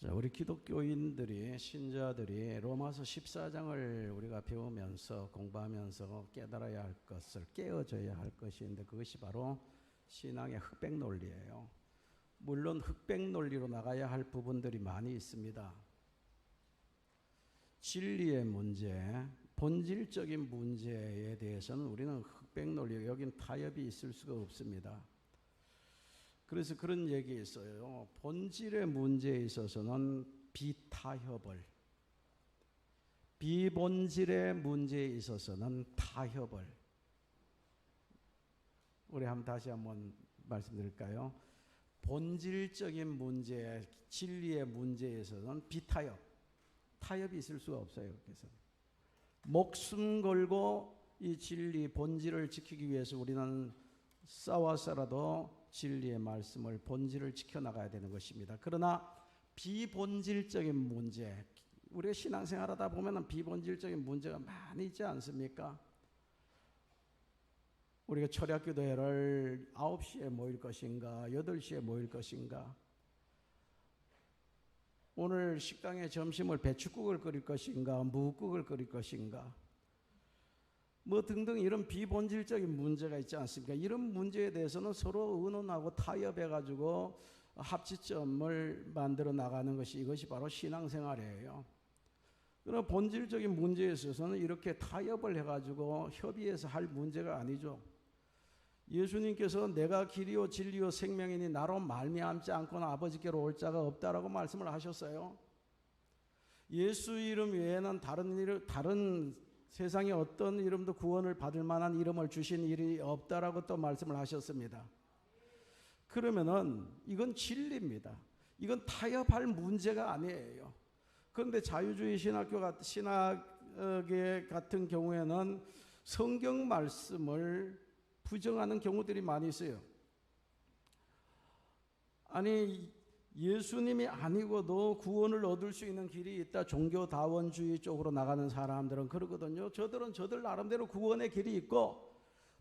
자, 우리 기독교인들이 신자들이 로마서 14장을 우리가 배우면서 공부하면서 깨달아야 할 것을 깨어져야 할 것인데 그것이 바로 신앙의 흑백 논리예요. 물론 흑백 논리로 나가야 할 부분들이 많이 있습니다. 진리의 문제, 본질적인 문제에 대해서는 우리는 흑백 논리, 여긴 타협이 있을 수가 없습니다. 그래서 그런 얘기 있어요. 본질의 문제에 있어서는 비타협을, 비본질의 문제에 있어서는 타협을. 우리 다시 한번 말씀드릴까요? 본질적인 문제, 진리의 문제에 있어서는 비타협, 타협이 있을 수가 없어요. 그래서 목숨 걸고 이 진리 본질을 지키기 위해서 우리는 싸워서라도 진리의 말씀을 본질을 지켜나가야 되는 것입니다. 그러나 비본질적인 문제, 우리가 신앙생활하다 보면 비본질적인 문제가 많이 있지 않습니까? 우리가 철야기도회를 9시에 모일 것인가 8시에 모일 것인가, 오늘 식당에 점심을 배춧국을 끓일 것인가 무국을 끓일 것인가, 뭐 등등 이런 비본질적인 문제가 있지 않습니까? 이런 문제에 대해서는 서로 의논하고 타협해가지고 합치점을 만들어 나가는 것이, 이것이 바로 신앙생활이에요. 그러나 본질적인 문제에 있어서는 이렇게 타협을 해가지고 협의해서 할 문제가 아니죠. 예수님께서 내가 길이요 진리요 생명이니 나로 말미암지 않고는 아버지께로 올 자가 없다라고 말씀을 하셨어요. 예수 이름 외에는 다른 세상에 어떤 이름도 구원을 받을 만한 이름을 주신 일이 없다라고 또 말씀을 하셨습니다. 그러면은 이건 진리입니다. 이건 타협할 문제가 아니에요. 그런데 자유주의 신학계 같은 경우에는 성경 말씀을 부정하는 경우들이 많이 있어요. 아니, 예수님이 아니고도 구원을 얻을 수 있는 길이 있다. 종교다원주의 쪽으로 나가는 사람들은 그러거든요. 저들은 저들 나름대로 구원의 길이 있고,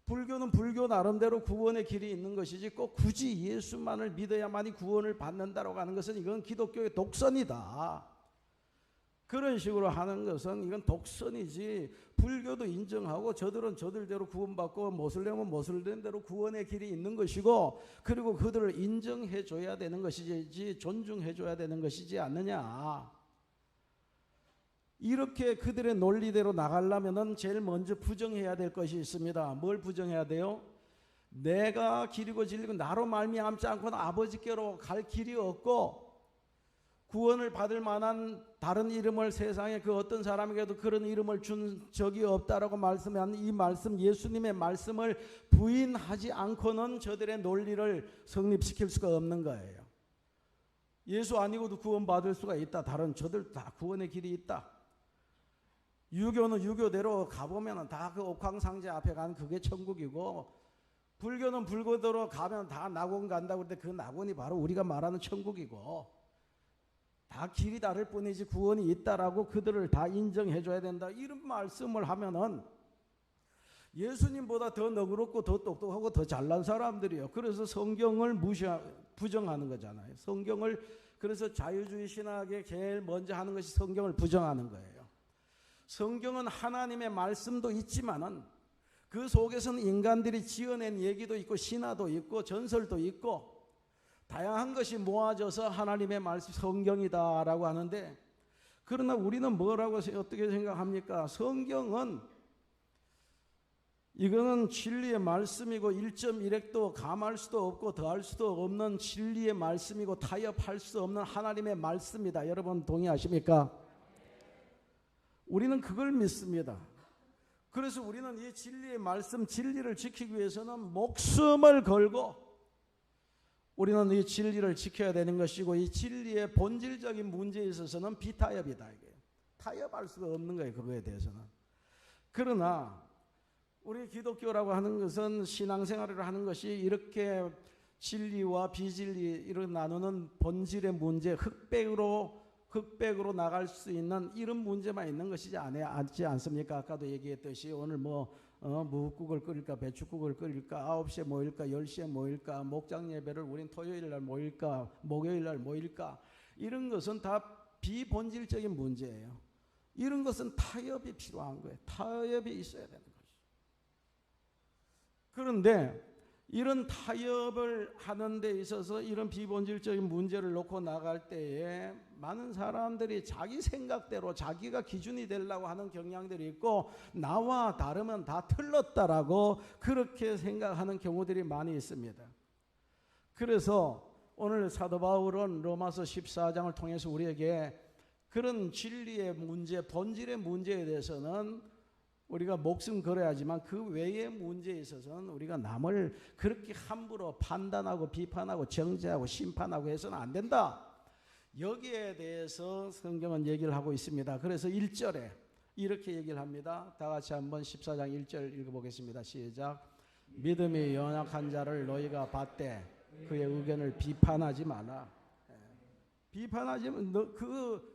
불교는 불교 나름대로 구원의 길이 있는 것이지 꼭 굳이 예수만을 믿어야만이 구원을 받는다라고 하는 것은 이건 기독교의 독선이다. 그런 식으로 하는 것은 이건 독선이지, 불교도 인정하고 저들은 저들대로 구원받고 모슬렘은 모슬렘대로 구원의 길이 있는 것이고, 그리고 그들을 인정해 줘야 되는 것이지 존중해 줘야 되는 것이지 않느냐. 이렇게 그들의 논리대로 나가려면 제일 먼저 부정해야 될 것이 있습니다. 뭘 부정해야 돼요? 내가 길이고 진리고 나로 말미암지 않고는 아버지께로 갈 길이 없고, 구원을 받을 만한 다른 이름을 세상에 그 어떤 사람에게도 그런 이름을 준 적이 없다라고 말씀한 이 말씀, 예수님의 말씀을 부인하지 않고는 저들의 논리를 성립시킬 수가 없는 거예요. 예수 아니고도 구원 받을 수가 있다. 다른 저들 다 구원의 길이 있다. 유교는 유교대로 가보면 다 그 옥황상제 앞에 가는 그게 천국이고, 불교는 불교대로 가면 다 낙원 간다고 그러는데 그 낙원이 바로 우리가 말하는 천국이고, 다 길이 다를 뿐이지 구원이 있다라고 그들을 다 인정해 줘야 된다. 이런 말씀을 하면은 예수님보다 더 너그럽고 더 똑똑하고 더 잘난 사람들이에요. 그래서 성경을 부정하는 거잖아요. 성경을, 그래서 자유주의 신학에 제일 먼저 하는 것이 성경을 부정하는 거예요. 성경은 하나님의 말씀도 있지만은 그 속에서는 인간들이 지어낸 얘기도 있고 신화도 있고 전설도 있고 다양한 것이 모아져서 하나님의 말씀 성경이다라고 하는데, 그러나 우리는 뭐라고 어떻게 생각합니까? 성경은 이거는 진리의 말씀이고 1.1핵도 감할 수도 없고 더할 수도 없는 진리의 말씀이고 타협할 수 없는 하나님의 말씀이다. 여러분 동의하십니까? 우리는 그걸 믿습니다. 그래서 우리는 이 진리의 말씀, 진리를 지키기 위해서는 목숨을 걸고 우리는 이 진리를 지켜야 되는 것이고, 이 진리의 본질적인 문제에 있어서는 비타협이다. 이게 타협할 수가 없는 거예요. 그거에 대해서는. 그러나 우리 기독교라고 하는 것은 신앙생활을 하는 것이 이렇게 진리와 비진리 이렇게 나누는 본질의 문제, 흑백으로 나갈 수 있는 이런 문제만 있는 것이지 않지 않습니까? 아까도 얘기했듯이 오늘 무국을 끓일까 배춧국을 끓일까 9시에 모일까 10시에 모일까 목장 예배를 우린 토요일 날 모일까 목요일 날 모일까, 이런 것은 다 비본질적인 문제예요. 이런 것은 타협이 필요한 거예요. 타협이 있어야 되는 거죠. 그런데 이런 타협을 하는 데 있어서 이런 비본질적인 문제를 놓고 나갈 때에 많은 사람들이 자기 생각대로 자기가 기준이 되려고 하는 경향들이 있고, 나와 다르면 다 틀렸다라고 그렇게 생각하는 경우들이 많이 있습니다. 그래서 오늘 사도 바울은 로마서 14장을 통해서 우리에게 그런 진리의 문제, 본질의 문제에 대해서는 우리가 목숨 걸어야지만 그 외의 문제에 있어서는 우리가 남을 그렇게 함부로 판단하고 비판하고 정죄하고 심판하고 해서는 안 된다. 여기에 대해서 성경은 얘기를 하고 있습니다. 그래서 1절에 이렇게 얘기를 합니다. 다 같이 한번 14장 1절 읽어보겠습니다. 시작. 믿음이 연약한 자를 너희가 받되 그의 의견을 비판하지 마라. 비판하지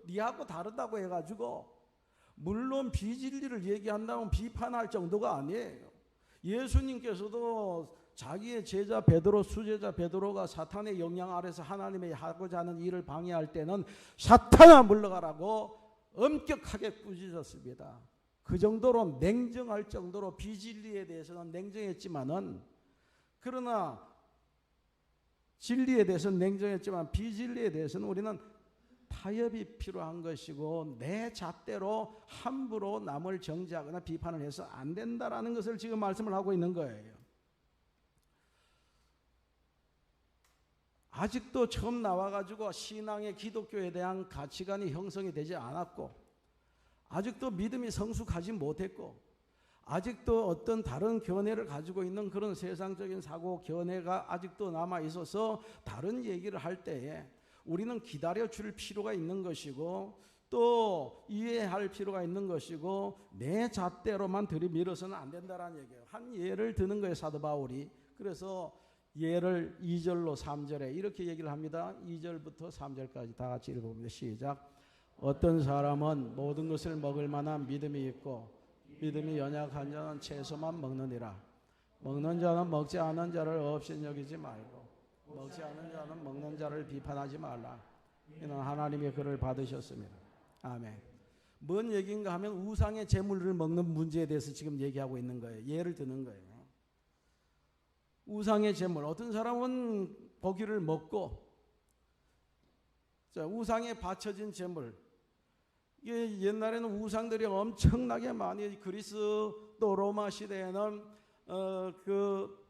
니하고 다르다고 해가지고 물론 비진리를 얘기한다면 비판할 정도가 아니에요. 예수님께서도 자기의 제자 베드로, 수제자 베드로가 사탄의 영향 아래서 하나님의 하고자 하는 일을 방해할 때는 사탄아 물러가라고 엄격하게 꾸짖었습니다. 그 정도로 냉정할 정도로 비진리에 대해서는 냉정했지만은, 그러나 진리에 대해서는 냉정했지만 비진리에 대해서는 우리는 타협이 필요한 것이고, 내 잣대로 함부로 남을 정죄하거나 비판을 해서 안 된다라는 것을 지금 말씀을 하고 있는 거예요. 아직도 처음 나와가지고 신앙의 기독교에 대한 가치관이 형성이 되지 않았고, 아직도 믿음이 성숙하지 못했고, 아직도 어떤 다른 견해를 가지고 있는 그런 세상적인 사고 견해가 아직도 남아 있어서 다른 얘기를 할 때에 우리는 기다려줄 필요가 있는 것이고, 또 이해할 필요가 있는 것이고, 내 잣대로만 들이밀어서는 안 된다는 얘기예요. 한 예를 드는 거예요, 사도 바울이. 그래서 예를 2절로 3절에 이렇게 얘기를 합니다. 2절부터 3절까지 다 같이 읽어봅니다. 시작. 어떤 사람은 모든 것을 먹을 만한 믿음이 있고 믿음이 연약한 자는 채소만 먹느니라. 먹는 자는 먹지 않은 자를 없인 여기지 말고 먹지 않은 자는 먹는 자를 비판하지 말라. 이는 하나님의 그를 받으셨습니다. 아멘. 뭔 얘기인가 하면 우상의 제물을 먹는 문제에 대해서 지금 얘기하고 있는 거예요. 예를 드는 거예요. 우상의 제물, 어떤 사람은 고기를 먹고, 자, 우상에 바쳐진 제물, 이게 옛날에는 우상들이 엄청나게 많이, 그리스 또 로마 시대에는 그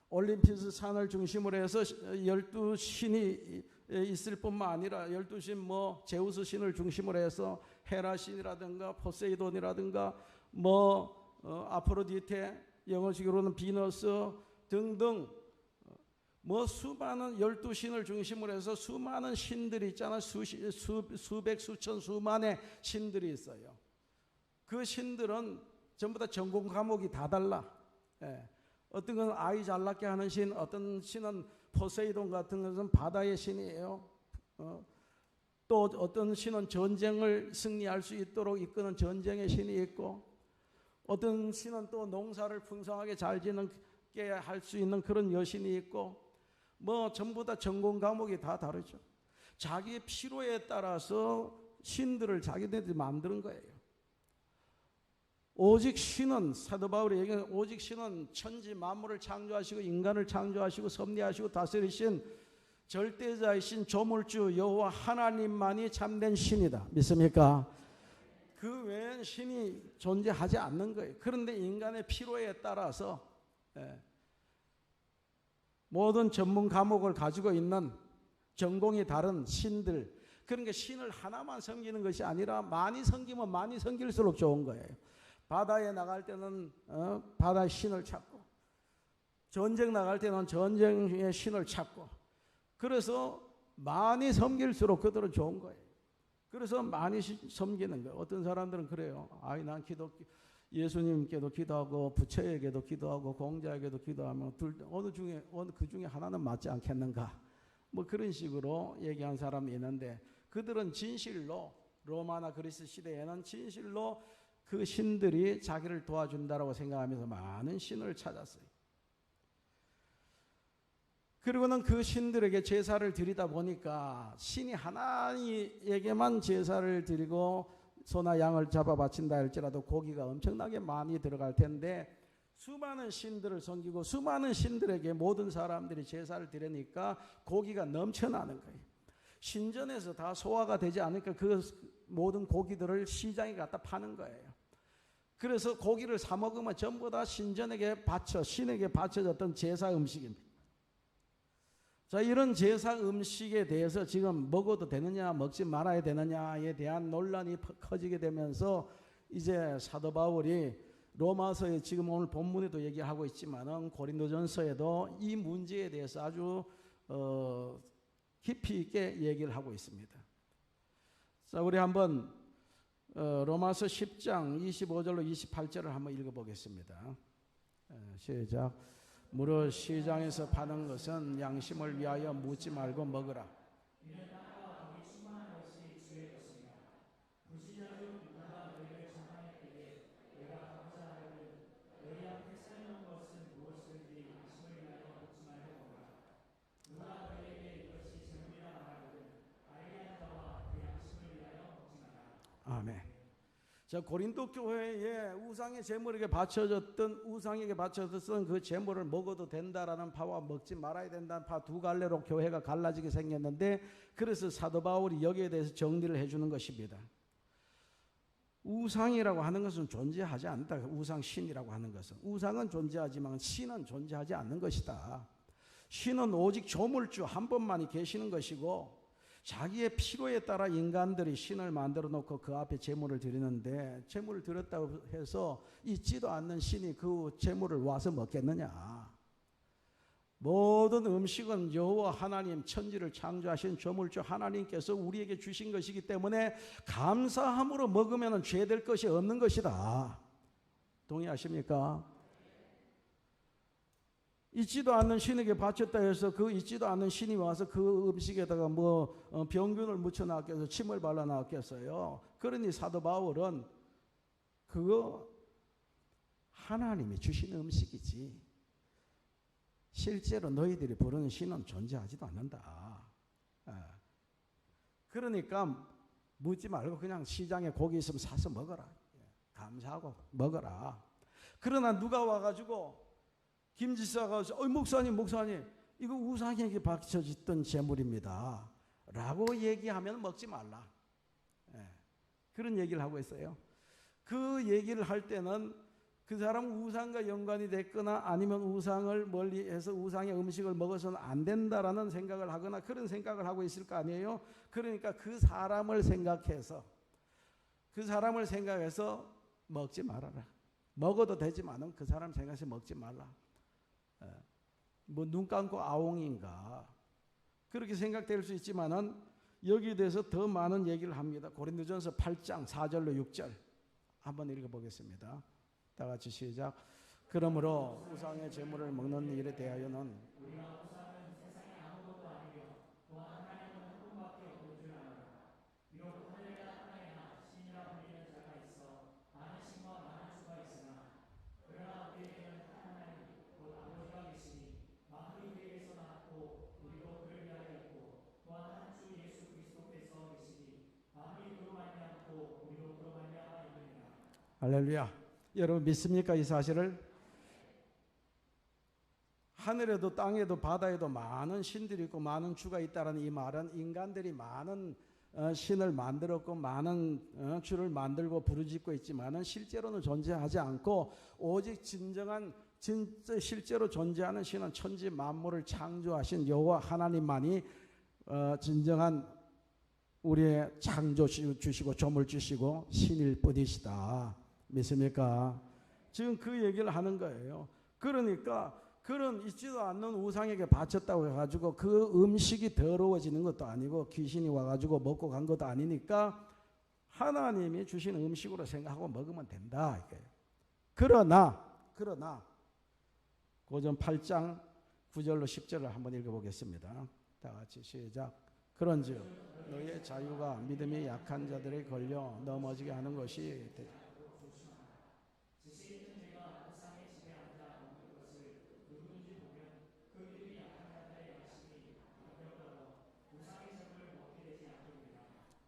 올림피스 산을 중심으로 해서 12신이 있을 뿐만 아니라 12신 뭐 제우스 신을 중심으로 해서 헤라 신이라든가 포세이돈이라든가 뭐 아프로디테, 영어식으로는 비너스 등등 뭐 수많은 12신을 중심으로 해서 수많은 신들이 있잖아. 수백 수천 수만의 신들이 있어요. 그 신들은 전부 다 전공 과목이 다 달라. 예. 어떤 건 아이 잘 낳게 하는 신, 어떤 신은 포세이돈 같은 것은 바다의 신이에요. 또 어떤 신은 전쟁을 승리할 수 있도록 이끄는 전쟁의 신이 있고, 어떤 신은 또 농사를 풍성하게 잘 지는게 할 수 있는 그런 여신이 있고, 뭐 전부 다 전공 과목이 다 다르죠. 자기의 필요에 따라서 신들을 자기들이 만드는 거예요. 오직 신은, 사도 바울이 얘기하는 오직 신은 천지 만물을 창조하시고 인간을 창조하시고 섭리하시고 다스리신 절대자이신 조물주 여호와 하나님만이 참된 신이다. 믿습니까? 그 외엔 신이 존재하지 않는 거예요. 그런데 인간의 필요에 따라서 모든 전문 과목을 가지고 있는 전공이 다른 신들, 그러니까 신을 하나만 섬기는 것이 아니라 많이 섬기면 많이 섬길수록 좋은 거예요. 바다에 나갈 때는 바다의 신을 찾고, 전쟁 나갈 때는 전쟁의 신을 찾고, 그래서 많이 섬길수록 그들은 좋은 거예요. 그래서 많이 섬기는 거예요. 어떤 사람들은 그래요. 아이, 난 예수님께도 기도하고 부처에게도 기도하고 공자에게도 기도하면 어느 그 중에 하나는 맞지 않겠는가? 뭐 그런 식으로 얘기한 사람이 있는데, 그들은 진실로 로마나 그리스 시대에는 진실로 그 신들이 자기를 도와준다라고 생각하면서 많은 신을 찾았어요. 그리고는 그 신들에게 제사를 드리다 보니까 신이 하나님에게만 제사를 드리고 소나 양을 잡아 바친다 할지라도 고기가 엄청나게 많이 들어갈 텐데 수많은 신들을 섬기고 수많은 신들에게 모든 사람들이 제사를 드리니까 고기가 넘쳐나는 거예요. 신전에서 다 소화가 되지 않으니까 그 모든 고기들을 시장에 갖다 파는 거예요. 그래서 고기를 사 먹으면 전부 다 신전에게 바쳐 신에게 바쳐졌던 제사 음식입니다. 자, 이런 제사 음식에 대해서 지금 먹어도 되느냐 먹지 말아야 되느냐에 대한 논란이 커지게 되면서 이제 사도 바울이 로마서에 지금 오늘 본문에도 얘기하고 있지만은 고린도전서에도 이 문제에 대해서 아주 깊이 있게 얘기를 하고 있습니다. 자, 우리 한번 로마서 10장 25절로 28절을 한번 읽어보겠습니다. 시작. 무릇 시장에서 파는 것은 양심을 위하여 묻지 말고 먹으라. 아멘. 자, 고린도 교회에 우상의 제물에게 바쳐졌던 그 제물을 먹어도 된다라는 파와 먹지 말아야 된다는 파 두 갈래로 교회가 갈라지게 생겼는데, 그래서 사도 바울이 여기에 대해서 정리를 해주는 것입니다. 우상이라고 하는 것은 존재하지 않는다. 우상 신이라고 하는 것은 우상은 존재하지만 신은 존재하지 않는 것이다. 신은 오직 조물주 한 분만이 계시는 것이고, 자기의 필요에 따라 인간들이 신을 만들어 놓고 그 앞에 제물을 드리는데, 제물을 드렸다고 해서 있지도 않는 신이 그 제물을 와서 먹겠느냐. 모든 음식은 여호와 하나님, 천지를 창조하신 조물주 하나님께서 우리에게 주신 것이기 때문에 감사함으로 먹으면 죄될 것이 없는 것이다. 동의하십니까? 있지도 않는 신에게 바쳤다 해서 그 있지도 않는 신이 와서 그 음식에다가 병균을 묻혀 놨겠어요? 침을 발라 놨겠어요? 그러니 사도 바울은 그거 하나님이 주신 음식이지 실제로 너희들이 부르는 신은 존재하지도 않는다. 그러니까 묻지 말고 그냥 시장에 고기 있으면 사서 먹어라. 감사하고 먹어라. 그러나 누가 와가지고 김지사가 목사님 이거 우상에게 바쳐졌던 제물입니다 라고 얘기하면 먹지 말라. 그런 얘기를 하고 있어요. 그 얘기를 할 때는 그 사람은 우상과 연관이 됐거나 아니면 우상을 멀리해서 우상의 음식을 먹어서는 안 된다라는 생각을 하거나 그런 생각을 하고 있을 거 아니에요. 그러니까 그 사람을 생각해서 먹지 말아라. 먹어도 되지만은 그 사람 생각해서 먹지 말라. 눈 감고 아웅인가 그렇게 생각될 수 있지만은 여기에 대해서 더 많은 얘기를 합니다. 고린도전서 8장 4절로 6절 한번 읽어보겠습니다. 다 같이 시작. 그러므로 우상의 제물을 먹는 일에 대하여는 할렐루야. 여러분 믿습니까? 이 사실을? 하늘에도 땅에도 바다에도 많은 신들이 있고 많은 주가 있다는 이 말은 인간들이 많은 신을 만들었고 많은 주를 만들고 부르짖고 있지만은 실제로는 존재하지 않고 오직 진짜 실제로 존재하는 신은 천지 만물을 창조하신 여호와 하나님만이 진정한 우리의 창조 주시고 조물 주시고 신일 뿐이시다. 믿습니까? 지금 그 얘기를 하는 거예요. 그러니까 그런 있지도 않는 우상에게 바쳤다고 해가지고 그 음식이 더러워지는 것도 아니고 귀신이 와가지고 먹고 간 것도 아니니까 하나님이 주신 음식으로 생각하고 먹으면 된다 이거예요. 그러나 고전 8장 9절로 10절을 한번 읽어보겠습니다. 다 같이 시작. 그런즉 너의 자유가 믿음이 약한 자들에 걸려 넘어지게 하는 것이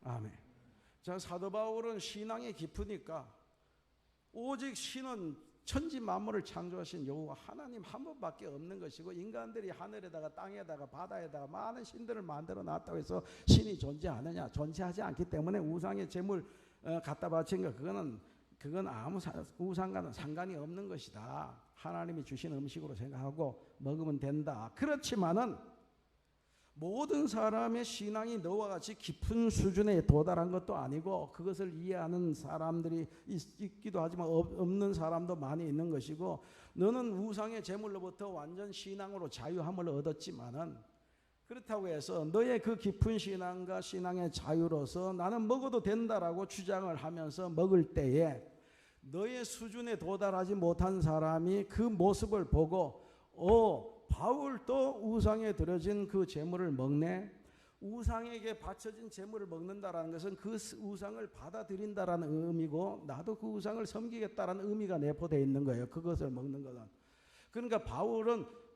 아멘. 자, 사도 바울은 신앙이 깊으니까 오직 신은 천지 만물을 창조하신 여호와 하나님 한 분밖에 없는 것이고, 인간들이 하늘에다가 땅에다가 바다에다가 많은 신들을 만들어 놨다고 해서 신이 존재하느냐? 존재하지 않기 때문에 우상의 제물 갖다 바친 거, 그건 아무 우상과는 상관이 없는 것이다. 하나님이 주신 음식으로 생각하고 먹으면 된다. 그렇지만은 모든 사람의 신앙이 너와 같이 깊은 수준에 도달한 것도 아니고, 그것을 이해하는 사람들이 있기도 하지만 없는 사람도 많이 있는 것이고, 너는 우상의 제물로부터 완전 신앙으로 자유함을 얻었지만은, 그렇다고 해서 너의 그 깊은 신앙과 신앙의 자유로서 나는 먹어도 된다라고 주장을 하면서 먹을 때에 너의 수준에 도달하지 못한 사람이 그 모습을 보고 바울도 우상에 드려진 그 제물을 먹네. 우상에게 바쳐진 제물을 먹는다라는 것은 그 우상을 받아들인다라는 의미고, 나도 그 우상을 섬기겠다라는 의미가 내포되어 있는 거예요. 그것을 먹는 것은. 그러니까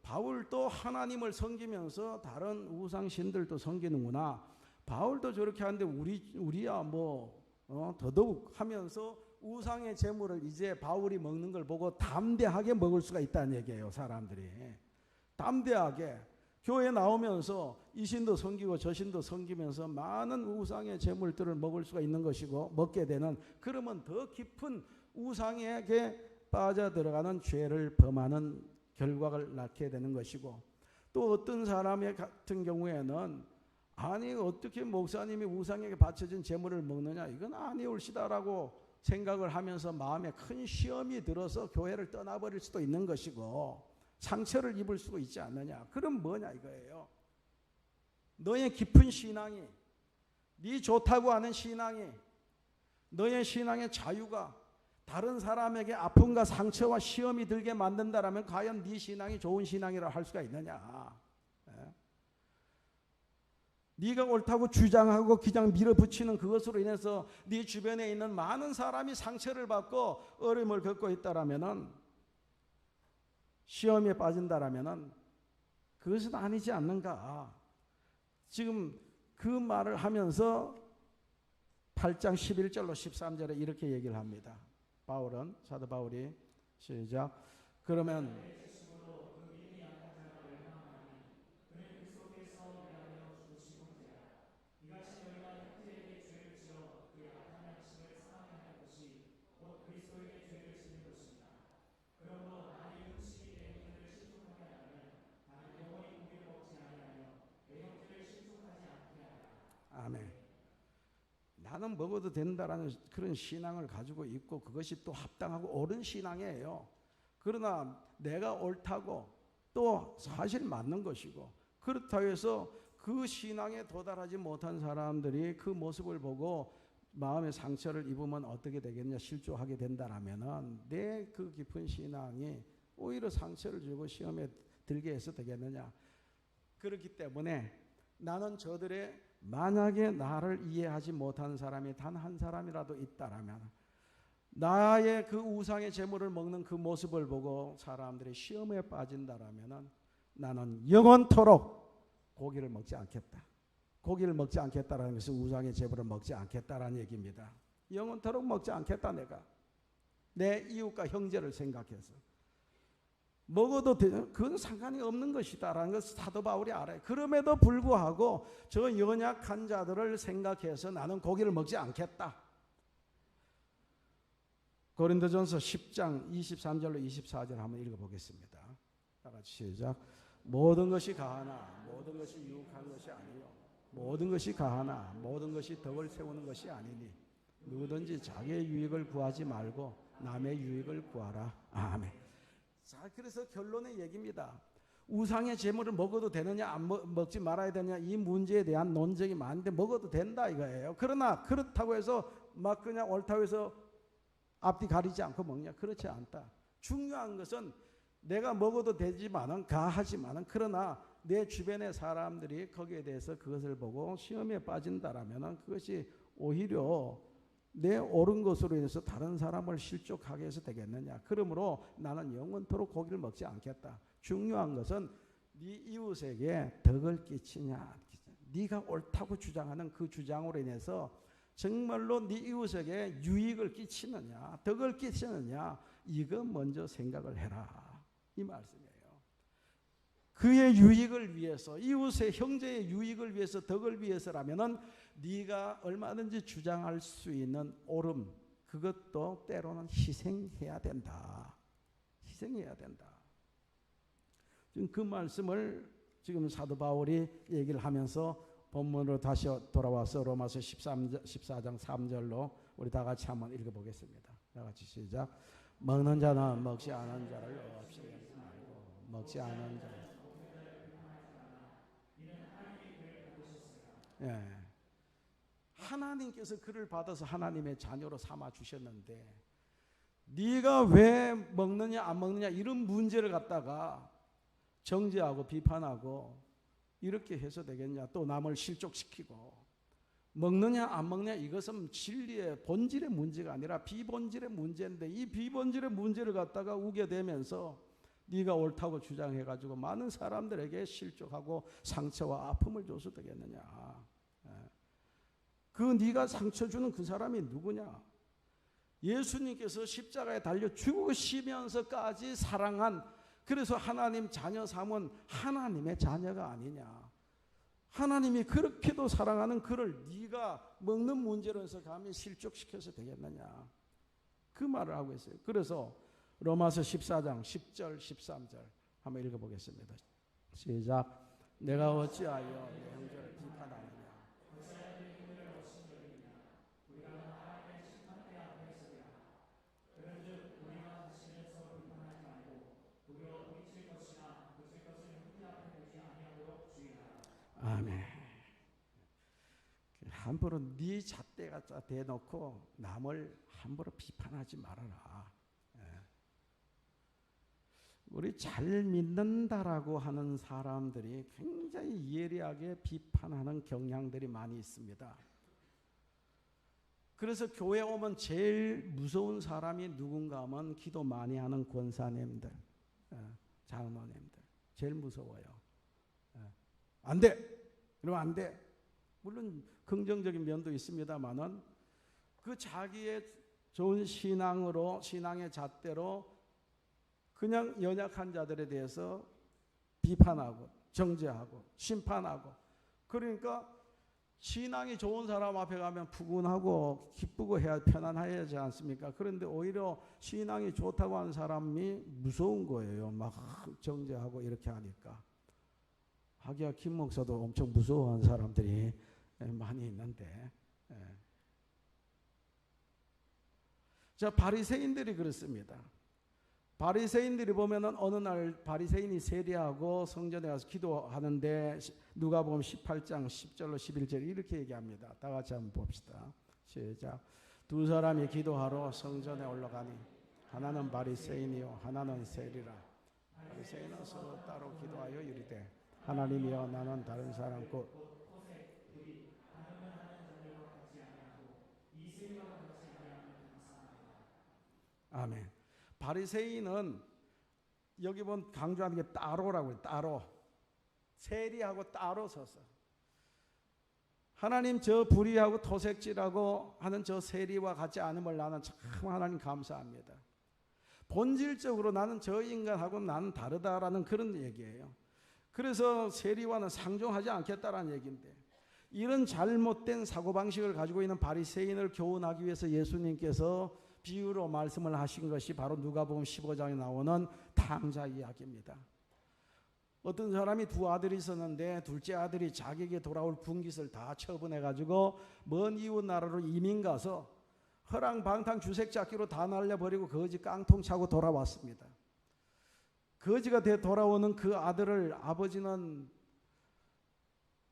바울도 하나님을 섬기면서 다른 우상신들도 섬기는구나. 바울도 저렇게 하는데 우리야 더더욱 하면서 우상의 제물을 이제 바울이 먹는 걸 보고 담대하게 먹을 수가 있다는 얘기예요. 사람들이 담대하게 교회 나오면서 이 신도 섬기고 저 신도 섬기면서 많은 우상의 제물들을 먹을 수가 있는 것이고, 먹게 되는, 그러면 더 깊은 우상에게 빠져들어가는 죄를 범하는 결과를 낳게 되는 것이고, 또 어떤 사람의 같은 경우에는 아니 어떻게 목사님이 우상에게 바쳐진 제물을 먹느냐, 이건 아니올시다라고 생각을 하면서 마음에 큰 시험이 들어서 교회를 떠나버릴 수도 있는 것이고, 상처를 입을 수도 있지 않느냐. 그럼 뭐냐 이거예요. 너의 깊은 신앙이, 네 좋다고 하는 신앙이, 너의 신앙의 자유가 다른 사람에게 아픔과 상처와 시험이 들게 만든다라면 과연 네 신앙이 좋은 신앙이라 할 수가 있느냐. 네가 옳다고 주장하고 그냥 밀어붙이는 그것으로 인해서 네 주변에 있는 많은 사람이 상처를 받고 어려움을 겪고 있다라면은, 시험에 빠진다라면은 그것은 아니지 않는가. 지금 그 말을 하면서 8장 11절로 13절에 이렇게 얘기를 합니다. 사도 바울이 시작. 그러면 아멘. 나는 먹어도 된다라는 그런 신앙을 가지고 있고, 그것이 또 합당하고 옳은 신앙이에요. 그러나 내가 옳다고 또 사실 맞는 것이고, 그렇다고 해서 그 신앙에 도달하지 못한 사람들이 그 모습을 보고 마음의 상처를 입으면 어떻게 되겠냐, 실족하게 된다라면은 내 그 깊은 신앙이 오히려 상처를 주고 시험에 들게 해서 되겠느냐. 그렇기 때문에 나는 저들의, 만약에 나를 이해하지 못하는 사람이 단 한 사람이라도 있다라면, 나의 그 우상의 제물을 먹는 그 모습을 보고 사람들이 시험에 빠진다라면, 나는 영원토록 고기를 먹지 않겠다. 고기를 먹지 않겠다라는 것은 우상의 제물을 먹지 않겠다라는 얘기입니다. 영원토록 먹지 않겠다. 내가 내 이웃과 형제를 생각해서 먹어도 그건 상관이 없는 것이다라는 것을 사도 바울이 알아요. 그럼에도 불구하고 저 연약한 자들을 생각해서 나는 고기를 먹지 않겠다. 고린도전서 10장 23절로 24절 한번 읽어보겠습니다. 다 같이 시작. 모든 것이 가하나 모든 것이 유익한 것이 아니요 모든 것이 가하나 모든 것이 덕을 세우는 것이 아니니 누구든지 자기의 유익을 구하지 말고 남의 유익을 구하라. 아멘. 자, 그래서 결론의 얘기입니다. 우상의 제물을 먹어도 되느냐 안 먹지 말아야 되느냐, 이 문제에 대한 논쟁이 많은데 먹어도 된다 이거예요. 그러나 그렇다고 해서 막 그냥 옳다고 해서 앞뒤 가리지 않고 먹냐, 그렇지 않다. 중요한 것은 내가 먹어도 되지만은 가하지만은, 그러나 내 주변의 사람들이 거기에 대해서 그것을 보고 시험에 빠진다라면은 그것이 오히려 내 옳은 것으로 인해서 다른 사람을 실족하게 해서 되겠느냐. 그러므로 나는 영원토록 고기를 먹지 않겠다. 중요한 것은 네 이웃에게 덕을 끼치냐, 네가 옳다고 주장하는 그 주장으로 인해서 정말로 네 이웃에게 유익을 끼치느냐, 덕을 끼치느냐, 이거 먼저 생각을 해라, 이 말씀이에요. 그의 유익을 위해서, 이웃의 형제의 유익을 위해서, 덕을 위해서라면은 네가 얼마든지 주장할 수 있는 옳음, 그것도 때로는 희생해야 된다. 희생해야 된다. 지금 그 말씀을 지금 사도 바울이 얘기를 하면서 본문으로 다시 돌아와서 로마서 14장 3절로 우리 다 같이 한번 읽어보겠습니다. 다 같이 시작. 먹는 자는 먹지 않은 자를 없이 말고 먹지 않은 자. 예. 하나님께서 그를 받아서 하나님의 자녀로 삼아 주셨는데 네가 왜 먹느냐 안 먹느냐 이런 문제를 갖다가 정죄하고 비판하고 이렇게 해서 되겠냐, 또 남을 실족시키고 먹느냐 안 먹느냐 이것은 진리의 본질의 문제가 아니라 비본질의 문제인데 이 비본질의 문제를 갖다가 우겨대면서 네가 옳다고 주장해가지고 많은 사람들에게 실족하고 상처와 아픔을 줘서 되겠느냐. 그 네가 상처 주는 그 사람이 누구냐? 예수님께서 십자가에 달려 죽으시면서까지 사랑한, 그래서 하나님 자녀 삼은 하나님의 자녀가 아니냐. 하나님이 그렇게도 사랑하는 그를 네가 먹는 문제로 해서 감히 실족시켜서 되겠느냐. 그 말을 하고 있어요. 그래서 로마서 14장 10절 13절 한번 읽어보겠습니다. 시작. 내가 어찌하여 내 형제를 비판하느냐. 아멘. 함부로 네 잣대가 대놓고 남을 함부로 비판하지 말아라. 우리 잘 믿는다라고 하는 사람들이 굉장히 예리하게 비판하는 경향들이 많이 있습니다. 그래서 교회 오면 제일 무서운 사람이 누군가 하면 기도 많이 하는 권사님들, 장로님들 제일 무서워요. 안 돼! 이러면 안 돼! 물론 긍정적인 면도 있습니다만은 그 자기의 좋은 신앙으로, 신앙의 잣대로 그냥 연약한 자들에 대해서 비판하고 정죄하고 심판하고, 그러니까 신앙이 좋은 사람 앞에 가면 푸근하고 기쁘고 해야 편안해야 하지 않습니까? 그런데 오히려 신앙이 좋다고 하는 사람이 무서운 거예요. 막 정죄하고 이렇게 하니까. 하기야 김 목사도 엄청 무서워하는 사람들이 많이 있는데, 자, 바리새인들이 그렇습니다. 바리새인들이 보면은 어느 날 바리새인이 세리하고 성전에 가서 기도하는데 누가복음 18장 10절로 11절 이렇게 얘기합니다. 다 같이 한번 봅시다. 시작. 두 사람이 기도하러 성전에 올라가니 하나는 바리새인이요 하나는 세리라. 바리새인은 서로 따로 기도하여 이르되 하나님이여 나는 다른 사람 곧 아멘. 바리새인은 여기 보면 강조하는 게 따로라고 해요. 따로. 세리하고 따로 서서 하나님 저 불의하고 토색질하고 하는 저 세리와 같지 않음을 나는 참 하나님 감사합니다. 본질적으로 나는 저 인간하고 나는 다르다라는 그런 얘기예요. 그래서 세리와는 상종하지 않겠다라는 얘기인데, 이런 잘못된 사고방식을 가지고 있는 바리새인을 교훈하기 위해서 예수님께서 비유로 말씀을 하신 것이 바로 누가복음 15장에 나오는 탕자 이야기입니다. 어떤 사람이 두 아들이 있었는데 둘째 아들이 자기에게 돌아올 분깃을 다 처분해가지고 먼 이웃 나라로 이민 가서 허랑방탕 주색잡기로 다 날려버리고 거지 깡통 차고 돌아왔습니다. 거지가 돼 돌아오는 그 아들을 아버지는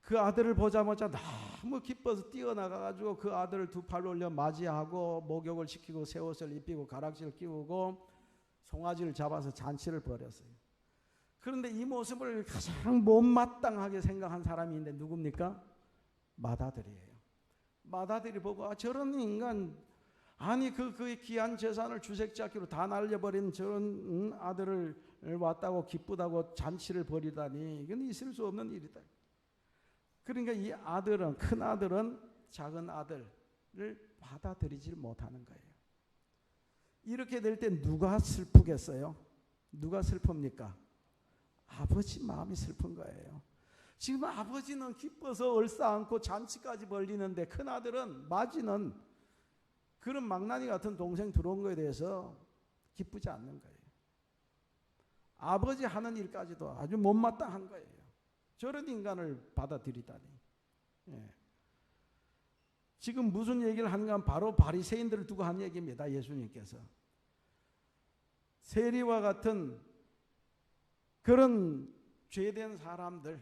그 아들을 보자마자 너무 기뻐서 뛰어나가가지고 그 아들을 두 팔로 올려 맞이하고 목욕을 시키고 새 옷을 입히고 가락지를 끼우고 송아지를 잡아서 잔치를 벌였어요. 그런데 이 모습을 가장 못마땅하게 생각한 사람이 있는데 누굽니까? 맏아들이에요. 맏아들이 보고 저런 인간, 아니 그 귀한 재산을 주색잡기로 다 날려버린 저런 아들을 왔다고 기쁘다고 잔치를 벌이다니 이건 있을 수 없는 일이다. 그러니까 이 아들은, 큰 아들은 작은 아들을 받아들이질 못하는 거예요. 이렇게 될 때 누가 슬프겠어요? 누가 슬픕니까? 아버지 마음이 슬픈 거예요. 지금 아버지는 기뻐서 얼싸안고 잔치까지 벌리는데 큰아들은 마지는 그런 망나니 같은 동생 들어온 거에 대해서 기쁘지 않는 거예요. 아버지 하는 일까지도 아주 못마땅한 거예요. 저런 인간을 받아들이다니. 예. 지금 무슨 얘기를 하는가 하면 바로 바리새인들을 두고 한 얘기입니다. 예수님께서. 세리와 같은 그런 죄된 사람들,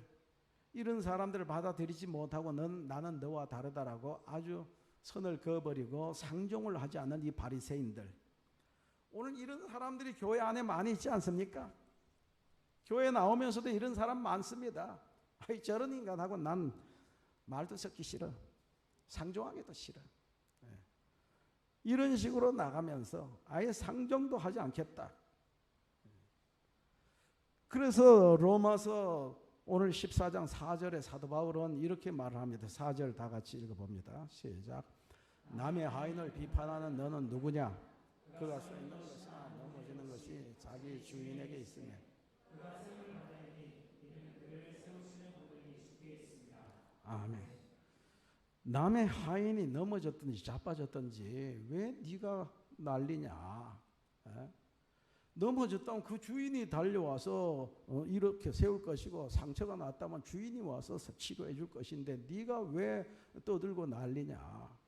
이런 사람들을 받아들이지 못하고 나는 너와 다르다라고 아주 선을 그어버리고 상종을 하지 않는 이 바리새인들. 오늘 이런 사람들이 교회 안에 많이 있지 않습니까? 교회 나오면서도 이런 사람 많습니다. 아이, 저런 인간하고 난 말도 섞기 싫어. 상종하기도 싫어. 이런 식으로 나가면서 아예 상종도 하지 않겠다. 그래서 로마서 오늘 14장 4절에 사도 바울은 이렇게 말을 합니다. 4절 다 같이 읽어봅니다. 시작. 남의 하인을 비판하는 너는 누구냐? 그가 서 있는 것이나 넘어지는 것이 자기 주인에게 있으며 아멘. 남의 하인이 넘어졌든지 자빠졌든지 왜 네가 난리냐? 에? 넘어졌다면 그 주인이 달려와서 이렇게 세울 것이고 상처가 났다면 주인이 와서 치료해 줄 것인데 네가 왜 떠들고 난리냐?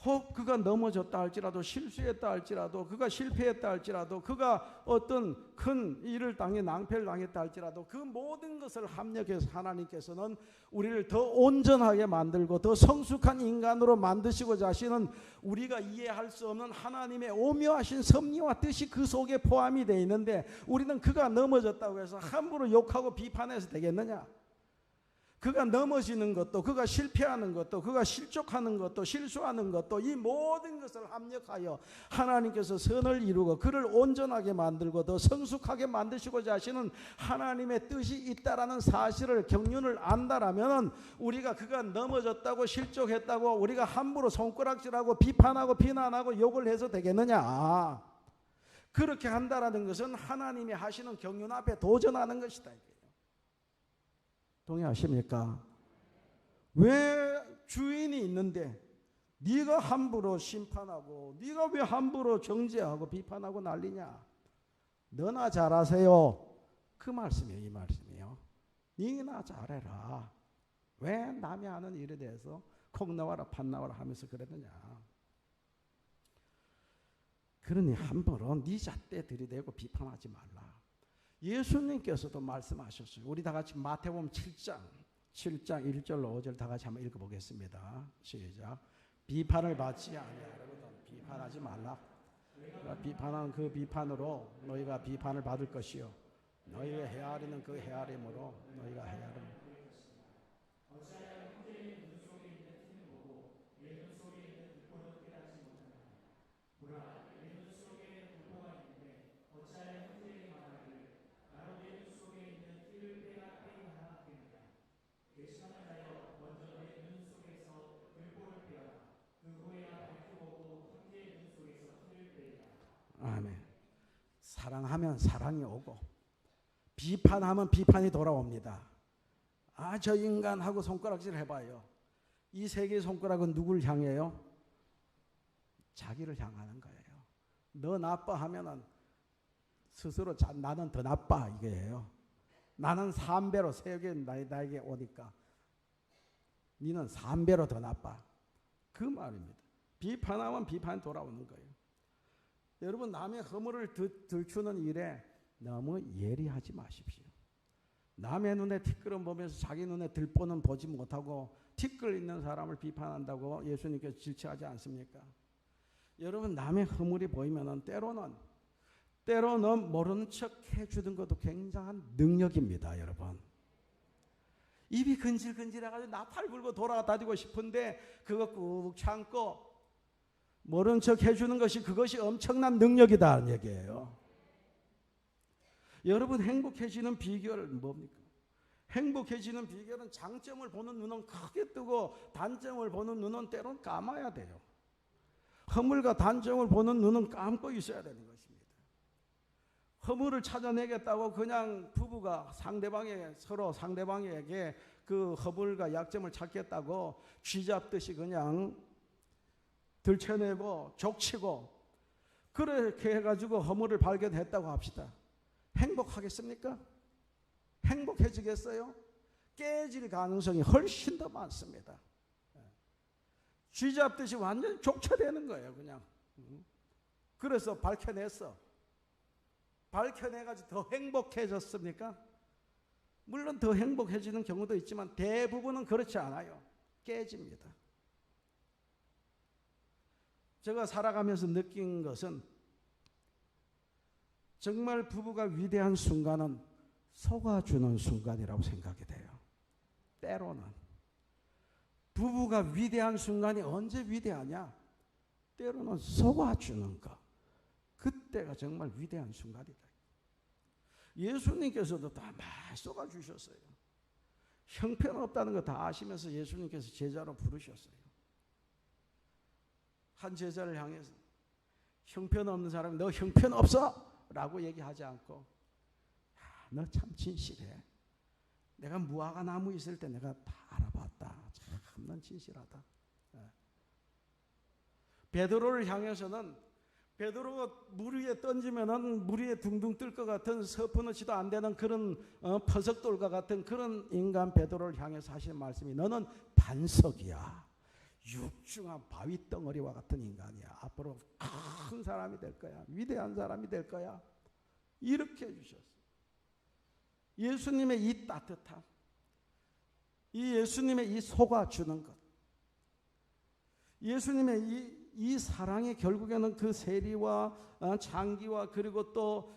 혹 그가 넘어졌다 할지라도 실수했다 할지라도 그가 실패했다 할지라도 그가 어떤 큰 일을 당해 낭패를 당했다 할지라도 그 모든 것을 합력해서 하나님께서는 우리를 더 온전하게 만들고 더 성숙한 인간으로 만드시고자 하시는 우리가 이해할 수 없는 하나님의 오묘하신 섭리와 뜻이 그 속에 포함이 되어 있는데 우리는 그가 넘어졌다고 해서 함부로 욕하고 비판해서 되겠느냐? 그가 넘어지는 것도 그가 실패하는 것도 그가 실족하는 것도 실수하는 것도 이 모든 것을 합력하여 하나님께서 선을 이루고 그를 온전하게 만들고 더 성숙하게 만드시고자 하시는 하나님의 뜻이 있다라는 사실을 경륜을 안다라면 우리가 그가 넘어졌다고 실족했다고 우리가 함부로 손가락질하고 비판하고 비난하고 욕을 해서 되겠느냐? 그렇게 한다라는 것은 하나님이 하시는 경륜 앞에 도전하는 것이다. 동의하십니까? 왜 주인이 있는데 네가 함부로 심판하고 네가 왜 함부로 정죄하고 비판하고 난리냐? 너나 잘하세요. 그 말씀이에요. 이 말씀이에요. 네나 잘해라. 왜 남이 하는 일에 대해서 콕 나와라 판 나와라 하면서 그러느냐? 그러니 함부로 네 잣대 들이대고 비판하지 말라. 예수님께서도 말씀하셨어요. 우리 다 같이 마태복음 7장 1절로 5절 다 같이 한번 읽어보겠습니다. 시작. 비판을 받지 아니하려거든 비판하지 말라. 너희가 비판하는 그 비판으로 너희가 비판을 받을 것이요 너희가 헤아리는 그 헤아림으로 너희가 헤아림. 아멘. 사랑하면 사랑이 오고 비판하면 비판이 돌아옵니다. 아, 저 인간하고 손가락질 해봐요. 이 세 개의 손가락은 누굴 향해요? 자기를 향하는 거예요. 너 나빠하면은 스스로 나는 더 나빠 이게예요. 나는 3배로 세 개 나에게 오니까 니는 3배로 더 나빠. 그 말입니다. 비판하면 비판이 돌아오는 거예요. 여러분 남의 허물을 들추는 일에 너무 예리하지 마십시오. 남의 눈에 티끌을 보면서 자기 눈에 들보는 보지 못하고 티끌 있는 사람을 비판한다고 예수님께서 질책하지 않습니까? 여러분 남의 허물이 보이면 때로는 모르는 척 해주는 것도 굉장한 능력입니다. 여러분 입이 근질근질해가지고 나팔 불고 돌아다니고 싶은데 그거 꾹 참고 모른 척 해주는 것이 그것이 엄청난 능력이다 얘기예요. 여러분 행복해지는 비결은 뭡니까? 행복해지는 비결은 장점을 보는 눈은 크게 뜨고 단점을 보는 눈은 때론 감아야 돼요. 허물과 단점을 보는 눈은 감고 있어야 되는 것입니다. 허물을 찾아내겠다고 그냥 부부가 서로 상대방에게 그 허물과 약점을 찾겠다고 쥐잡듯이 그냥 들춰내고 족치고 그렇게 해가지고 허물을 발견했다고 합시다. 행복하겠습니까? 행복해지겠어요? 깨질 가능성이 훨씬 더 많습니다. 쥐잡듯이 완전히 족쳐대는 거예요, 그냥. 그래서 밝혀냈어. 밝혀내가지고 더 행복해졌습니까? 물론 더 행복해지는 경우도 있지만 대부분은 그렇지 않아요. 깨집니다. 제가 살아가면서 느낀 것은 정말 부부가 위대한 순간은 속아주는 순간이라고 생각이 돼요. 때로는 부부가 위대한 순간이 언제 위대하냐? 때로는 속아주는 것. 그때가 정말 위대한 순간이다. 예수님께서도 다 많이 속아주셨어요. 형편없다는 거 다 아시면서 예수님께서 제자로 부르셨어요. 한 제자를 향해서 형편없는 사람이 너 형편없어? 라고 얘기하지 않고 너 참 진실해. 내가 무화과 나무 있을 때 내가 다 알아봤다. 참 넌 진실하다. 베드로를 향해서는 베드로가 물 위에 던지면은 물 위에 둥둥 뜰 것 같은 서프너치도 안 되는 그런 퍼석돌과 같은 그런 인간 베드로를 향해서 하시는 말씀이 너는 반석이야. 육중한 바위 덩어리와 같은 인간이야. 앞으로 큰 사람이 될 거야. 위대한 사람이 될 거야. 이렇게 해주셨어요. 예수님의 이 따뜻함, 이 예수님의 이 속아주는 것, 예수님의 이 사랑이 결국에는 그 세리와 장기와 그리고 또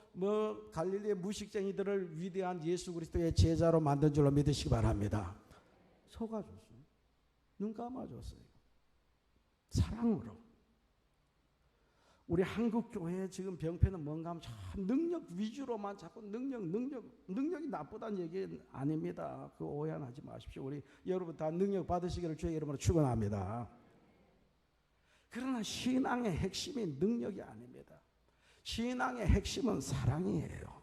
갈릴리의 무식쟁이들을 위대한 예수 그리스도의 제자로 만든 줄로 믿으시기 바랍니다. 속아줬어요. 눈 감아줬어요. 사랑으로. 우리 한국 교회에 지금 병폐는 뭔가 하면 참 능력 위주로만 자꾸 능력이 나쁘다는 얘기는 아닙니다. 그 오해하지 마십시오. 우리 여러분 다 능력 받으시기를 주의 이름으로 축원합니다. 그러나 신앙의 핵심이 능력이 아닙니다. 신앙의 핵심은 사랑이에요.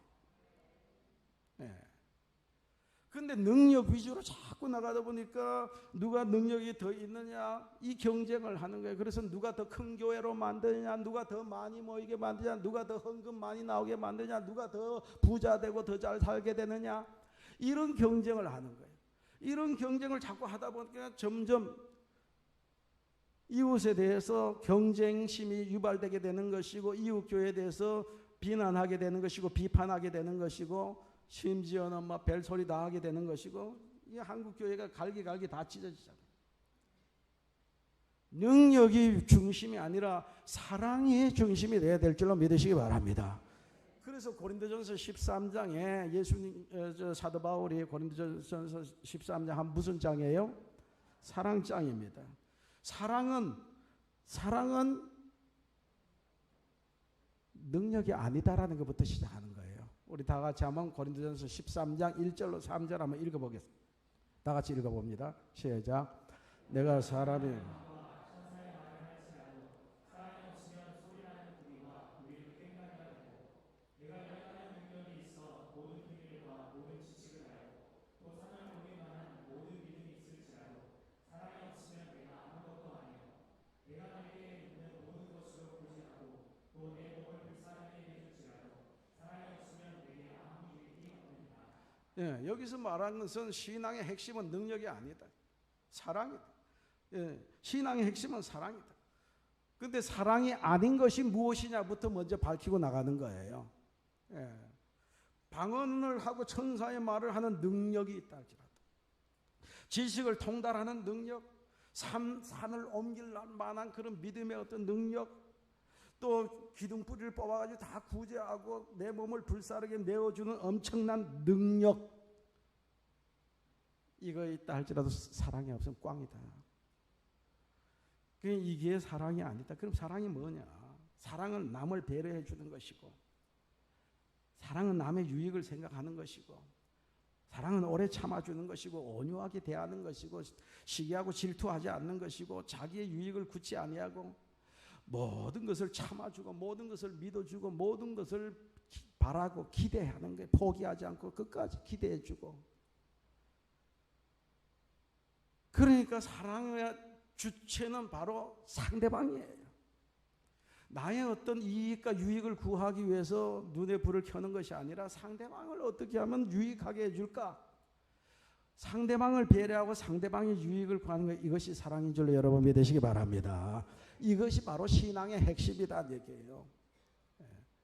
그런데 능력 위주로 자꾸 나가다 보니까 누가 능력이 더 있느냐 이 경쟁을 하는 거예요. 그래서 누가 더 큰 교회로 만드냐, 누가 더 많이 모이게 만드냐, 누가 더 헌금 많이 나오게 만드냐, 누가 더 부자 되고 더 잘 살게 되느냐, 이런 경쟁을 하는 거예요. 이런 경쟁을 자꾸 하다 보니까 점점 이웃에 대해서 경쟁심이 유발되게 되는 것이고, 이웃 교회에 대해서 비난하게 되는 것이고, 비판하게 되는 것이고, 심지어는 막 별소리 다 하게 되는 것이고, 이 한국 교회가 갈기갈기 다 찢어지잖아요. 능력이 중심이 아니라 사랑이 중심이 되어야 될 줄로 믿으시기 바랍니다. 그래서 고린도전서 13장에 예수님 사도 바울이 고린도전서 13장 한 무슨 장이에요? 사랑장입니다. 사랑은 능력이 아니다라는 것부터 시작하는 거예요. 우리 다 같이 한번 고린도전서 13장 1절로 3절 한번 읽어보겠습니다. 다 같이 읽어봅니다. 시작. 내가 사람이 여기서 말하는 것은 신앙의 핵심은 능력이 아니다. 사랑이다. 신앙의 핵심은 사랑이다. 그런데 사랑이 아닌 것이 무엇이냐부터 먼저 밝히고 나가는 거예요. 방언을 하고 천사의 말을 하는 능력이 있다 할지라도, 지식을 통달하는 능력, 산을 옮길 만한 그런 믿음의 어떤 능력, 또 기둥뿌리를 뽑아가지고 다 구제하고 내 몸을 불사르게 내어주는 엄청난 능력, 이거 있다 할지라도 사랑이 없으면 꽝이다. 이게 사랑이 아니다. 그럼 사랑이 뭐냐? 사랑은 남을 배려해 주는 것이고, 사랑은 남의 유익을 생각하는 것이고, 사랑은 오래 참아주는 것이고 온유하게 대하는 것이고 시기하고 질투하지 않는 것이고 자기의 유익을 굳지 아니하고 모든 것을 참아주고 모든 것을 믿어주고 모든 것을 바라고 기대하는 거예요. 포기하지 않고 끝까지 기대해주고. 그러니까 사랑의 주체는 바로 상대방이에요. 나의 어떤 이익과 유익을 구하기 위해서 눈에 불을 켜는 것이 아니라 상대방을 어떻게 하면 유익하게 해줄까? 상대방을 배려하고 상대방의 유익을 구하는 것, 이것이 사랑인 줄로 여러분 믿으시기 바랍니다. 이것이 바로 신앙의 핵심이다 얘기예요.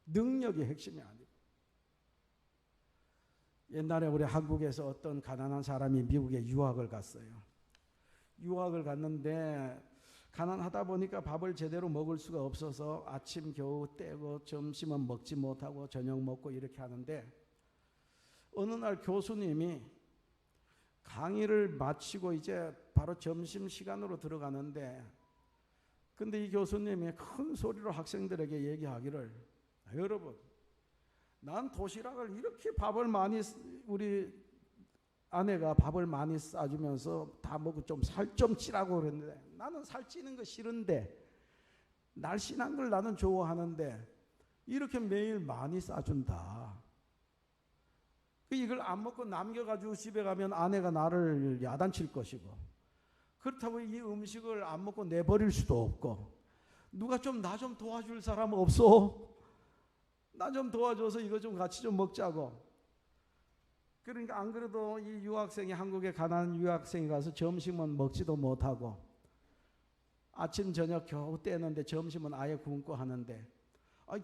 능력이 핵심이 아니고. 옛날에 우리 한국에서 어떤 가난한 사람이 미국에 유학을 갔어요. 유학을 갔는데 가난하다 보니까 밥을 제대로 먹을 수가 없어서 아침 겨우 떼고 점심은 먹지 못하고 저녁 먹고 이렇게 하는데 어느 날 교수님이 강의를 마치고 이제 바로 점심시간으로 들어가는데 근데 이 교수님이 큰 소리로 학생들에게 얘기하기를 여러분 난 도시락을 이렇게 밥을 많이 우리 아내가 밥을 많이 싸주면서 다 먹고 좀 살 좀 찌라고 그랬는데 나는 살 찌는 거 싫은데 날씬한 걸 나는 좋아하는데 이렇게 매일 많이 싸준다. 이걸 안 먹고 남겨가지고 집에 가면 아내가 나를 야단칠 것이고 그렇다고 이 음식을 안 먹고 내버릴 수도 없고 누가 좀 나 좀 도와줄 사람 없어? 나 좀 도와줘서 이거 좀 같이 좀 먹자고. 그러니까 안 그래도 이 유학생이 한국에 가난한 유학생이 가서 점심은 먹지도 못하고 아침 저녁 겨우 떼는데 점심은 아예 굶고 하는데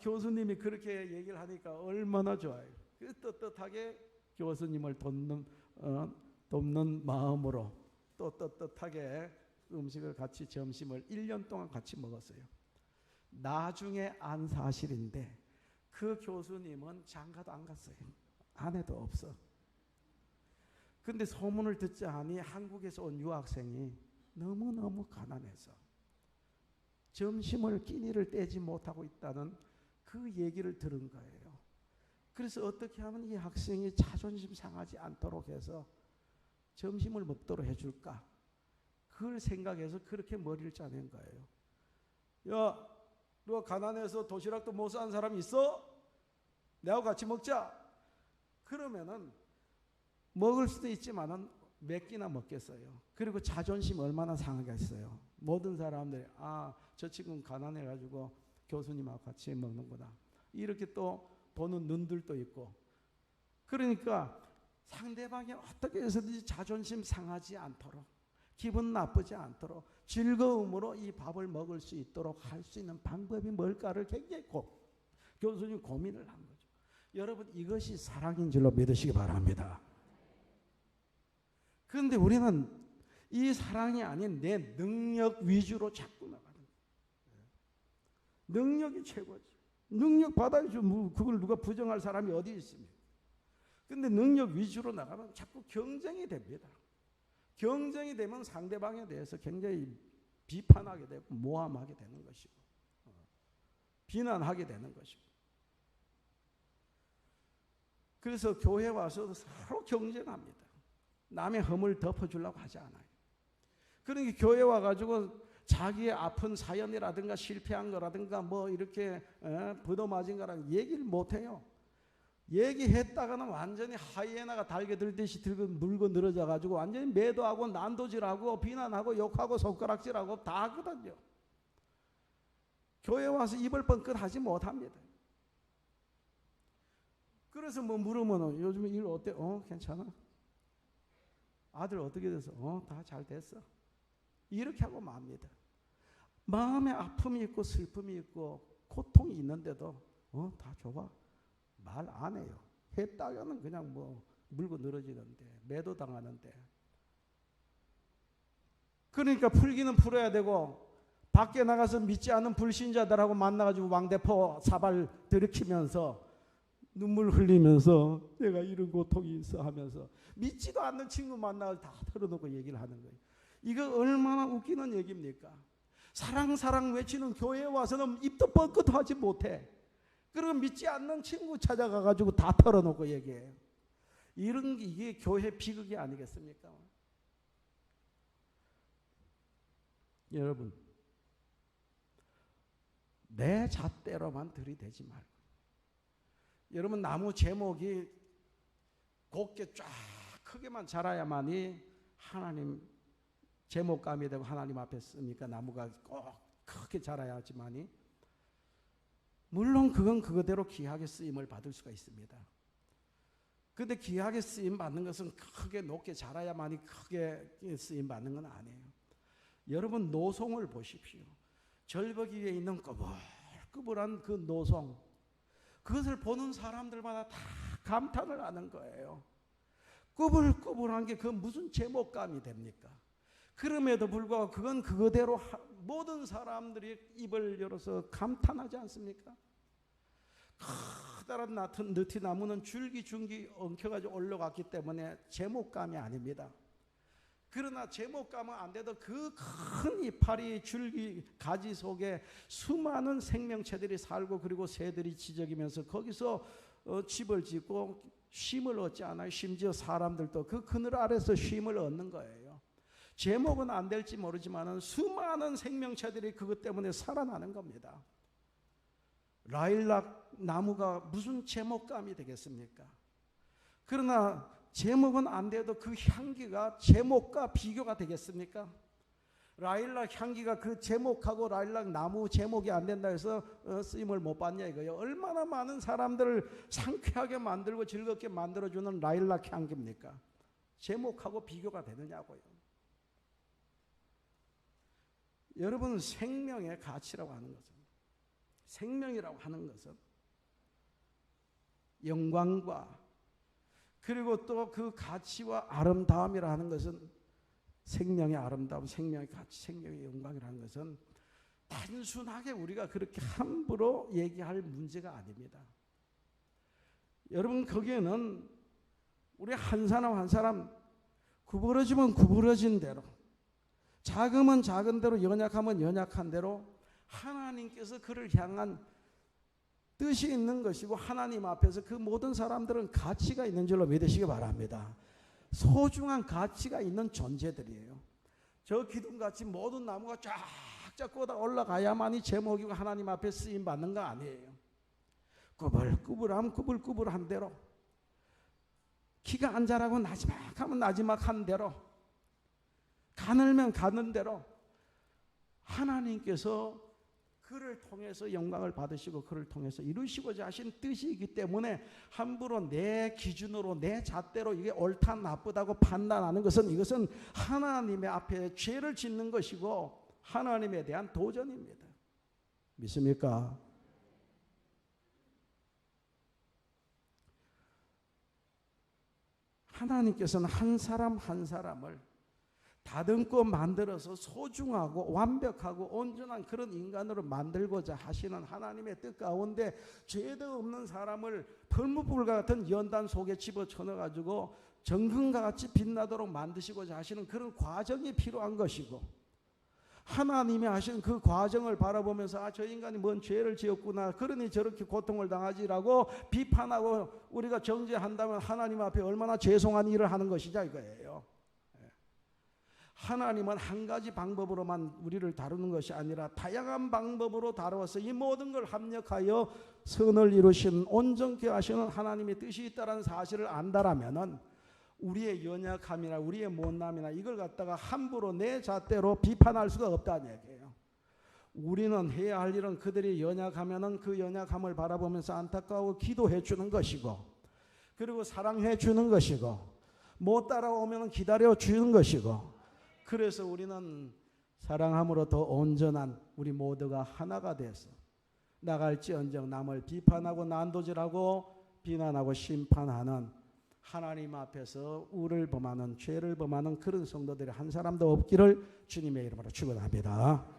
교수님이 그렇게 얘기를 하니까 얼마나 좋아요. 그 떳떳하게 교수님을 돕는 마음으로 또 떳떳하게 음식을 같이 점심을 1년 동안 같이 먹었어요. 나중에 안 사실인데 그 교수님은 장가도 안 갔어요. 아내도 없어. 근데 소문을 듣자 하니 한국에서 온 유학생이 너무너무 가난해서 점심을 끼니를 떼지 못하고 있다는 그 얘기를 들은 거예요. 그래서 어떻게 하면 이 학생이 자존심 상하지 않도록 해서 점심을 먹도록 해줄까? 그걸 생각해서 그렇게 머리를 짜낸 거예요. 야, 너 가난해서 도시락도 못 사는 사람 있어? 내하고 같이 먹자. 그러면은 먹을 수도 있지만은 몇 끼나 먹겠어요. 그리고 자존심 얼마나 상하겠어요. 모든 사람들이 저 친구는 가난해가지고 교수님하고 같이 먹는구나. 이렇게 또 보는 눈들도 있고. 그러니까 상대방이 어떻게 해서든지 자존심 상하지 않도록 기분 나쁘지 않도록 즐거움으로 이 밥을 먹을 수 있도록 할 수 있는 방법이 뭘까를 굉장히 교수님 고민을 한 거죠. 여러분 이것이 사랑인 줄로 믿으시기 바랍니다. 그런데 우리는 이 사랑이 아닌 내 능력 위주로 자꾸 나가는 거예요. 능력이 최고지. 능력 받아야죠. 그걸 누가 부정할 사람이 어디 있습니까? 근데 능력 위주로 나가면 자꾸 경쟁이 됩니다. 경쟁이 되면 상대방에 대해서 굉장히 비판하게 되고 모함하게 되는 것이고 비난하게 되는 것이고 그래서 교회 와서 서로 경쟁합니다. 남의 흠을 덮어주려고 하지 않아요. 그러니까 교회 와가지고 자기의 아픈 사연이라든가 실패한 거라든가 뭐 이렇게 부도맞은 거랑 얘기를 못해요. 얘기했다가는 완전히 하이에나가 달게 들듯이 들고 물고 늘어져가지고 완전히 매도하고 난도질하고 비난하고 욕하고 손가락질하고 다 하거든요. 교회 와서 입을 뻥끗 하지 못합니다. 그래서 뭐 물으면 요즘 일 어때? 괜찮아? 아들 어떻게 됐어? 다 잘 됐어. 이렇게 하고 맙니다. 마음에 아픔이 있고 슬픔이 있고 고통이 있는데도 다 좋아. 말 안 해요. 했다가는 그냥 뭐 물고 늘어지는데 매도당하는데. 그러니까 풀기는 풀어야 되고 밖에 나가서 믿지 않는 불신자들하고 만나가지고 왕대포 사발 들이키면서 눈물 흘리면서 내가 이런 고통이 있어 하면서 믿지도 않는 친구 만나서 다 털어놓고 얘기를 하는 거예요. 이거 얼마나 웃기는 얘기입니까? 사랑 외치는 교회에 와서는 입도 뻥끗하지 못해. 그리고 믿지 않는 친구 찾아가가지고 다 털어놓고 얘기해요. 이런 게 이게 교회 비극이 아니겠습니까? 여러분, 내 잣대로만 들이대지 말고, 여러분 나무 제목이 곱게 쫙 크게만 자라야만이 하나님 제목감이 되고 하나님 앞에 쓰니까 나무가 꼭 크게 자라야지만이, 물론 그건 그거대로 귀하게 쓰임을 받을 수가 있습니다. 그런데 귀하게 쓰임 받는 것은 크게 높게 자라야만이 크게 쓰임 받는 건 아니에요. 여러분 노송을 보십시오. 절벽 위에 있는 꾸불꾸불한 그 노송, 그것을 보는 사람들마다 다 감탄을 하는 거예요. 꾸불꾸불한 게 그 무슨 제목감이 됩니까? 그럼에도 불구하고 그건 그거대로 모든 사람들이 입을 열어서 감탄하지 않습니까? 커다란 느티나무는 줄기줄기 엉켜가지고 올라갔기 때문에 제목감이 아닙니다. 그러나 제목감은 안 돼도 그 큰 이파리 줄기 가지 속에 수많은 생명체들이 살고, 그리고 새들이 지저귀면서 거기서 집을 짓고 쉼을 얻지 않아요. 심지어 사람들도 그 그늘 아래서 쉼을 얻는 거예요. 제목은 안 될지 모르지만 수많은 생명체들이 그것 때문에 살아나는 겁니다. 라일락 나무가 무슨 제목감이 되겠습니까? 그러나 제목은 안 돼도 그 향기가 제목과 비교가 되겠습니까? 라일락 향기가 그 제목하고 라일락 나무 제목이 안 된다 해서 쓰임을 못 받냐 이거예요. 얼마나 많은 사람들을 상쾌하게 만들고 즐겁게 만들어주는 라일락 향기입니까? 제목하고 비교가 되느냐고요. 여러분, 생명의 가치라고 하는 것은, 생명이라고 하는 것은 영광과 그리고 또 그 가치와 아름다움이라 하는 것은, 생명의 아름다움, 생명의 가치, 생명의 영광이라는 것은 단순하게 우리가 그렇게 함부로 얘기할 문제가 아닙니다. 여러분, 거기에는 우리 한 사람 한 사람 구부러지면 구부러진 대로, 작으면 작은 대로, 연약하면 연약한 대로 하나님께서 그를 향한 뜻이 있는 것이고, 하나님 앞에서 그 모든 사람들은 가치가 있는 줄로 믿으시기 바랍니다. 소중한 가치가 있는 존재들이에요. 저 기둥같이 모든 나무가 쫙쫙 뻗어 올라가야만이 제목이고 하나님 앞에 쓰임 받는 거 아니에요. 꾸불꾸불하면 꾸불꾸불한 대로, 키가 안 자라고 나지막하면 나지막한 대로, 가늘면 가는 대로 하나님께서 그를 통해서 영광을 받으시고 그를 통해서 이루시고자 하신 뜻이기 때문에 함부로 내 기준으로 내 잣대로 이게 옳다 나쁘다고 판단하는 것은, 이것은 하나님의 앞에 죄를 짓는 것이고 하나님에 대한 도전입니다. 믿습니까? 하나님께서는 한 사람 한 사람을 다듬고 만들어서 소중하고 완벽하고 온전한 그런 인간으로 만들고자 하시는 하나님의 뜻 가운데, 죄도 없는 사람을 풀무불과 같은 연단 속에 집어넣어가지고 정금과 같이 빛나도록 만드시고자 하시는 그런 과정이 필요한 것이고, 하나님이 하신 그 과정을 바라보면서 아, 저 인간이 뭔 죄를 지었구나, 그러니 저렇게 고통을 당하지라고 비판하고 우리가 정죄한다면 하나님 앞에 얼마나 죄송한 일을 하는 것이냐 이거예요. 하나님은 한 가지 방법으로만 우리를 다루는 것이 아니라 다양한 방법으로 다루어서 이 모든 걸 합력하여 선을 이루신 온전케 하시는 하나님의 뜻이 있다는 사실을 안다라면은 우리의 연약함이나 우리의 못남이나 이걸 갖다가 함부로 내 잣대로 비판할 수가 없다는 얘기예요. 우리는 해야 할 일은 그들이 연약하면은 그 연약함을 바라보면서 안타까워 기도해 주는 것이고, 그리고 사랑해 주는 것이고, 못 따라오면은 기다려 주는 것이고, 그래서 우리는 사랑함으로 더 온전한 우리 모두가 하나가 돼서 나갈지언정 남을 비판하고 난도질하고 비난하고 심판하는, 하나님 앞에서 우를 범하는, 죄를 범하는 그런 성도들이 한 사람도 없기를 주님의 이름으로 축원합니다.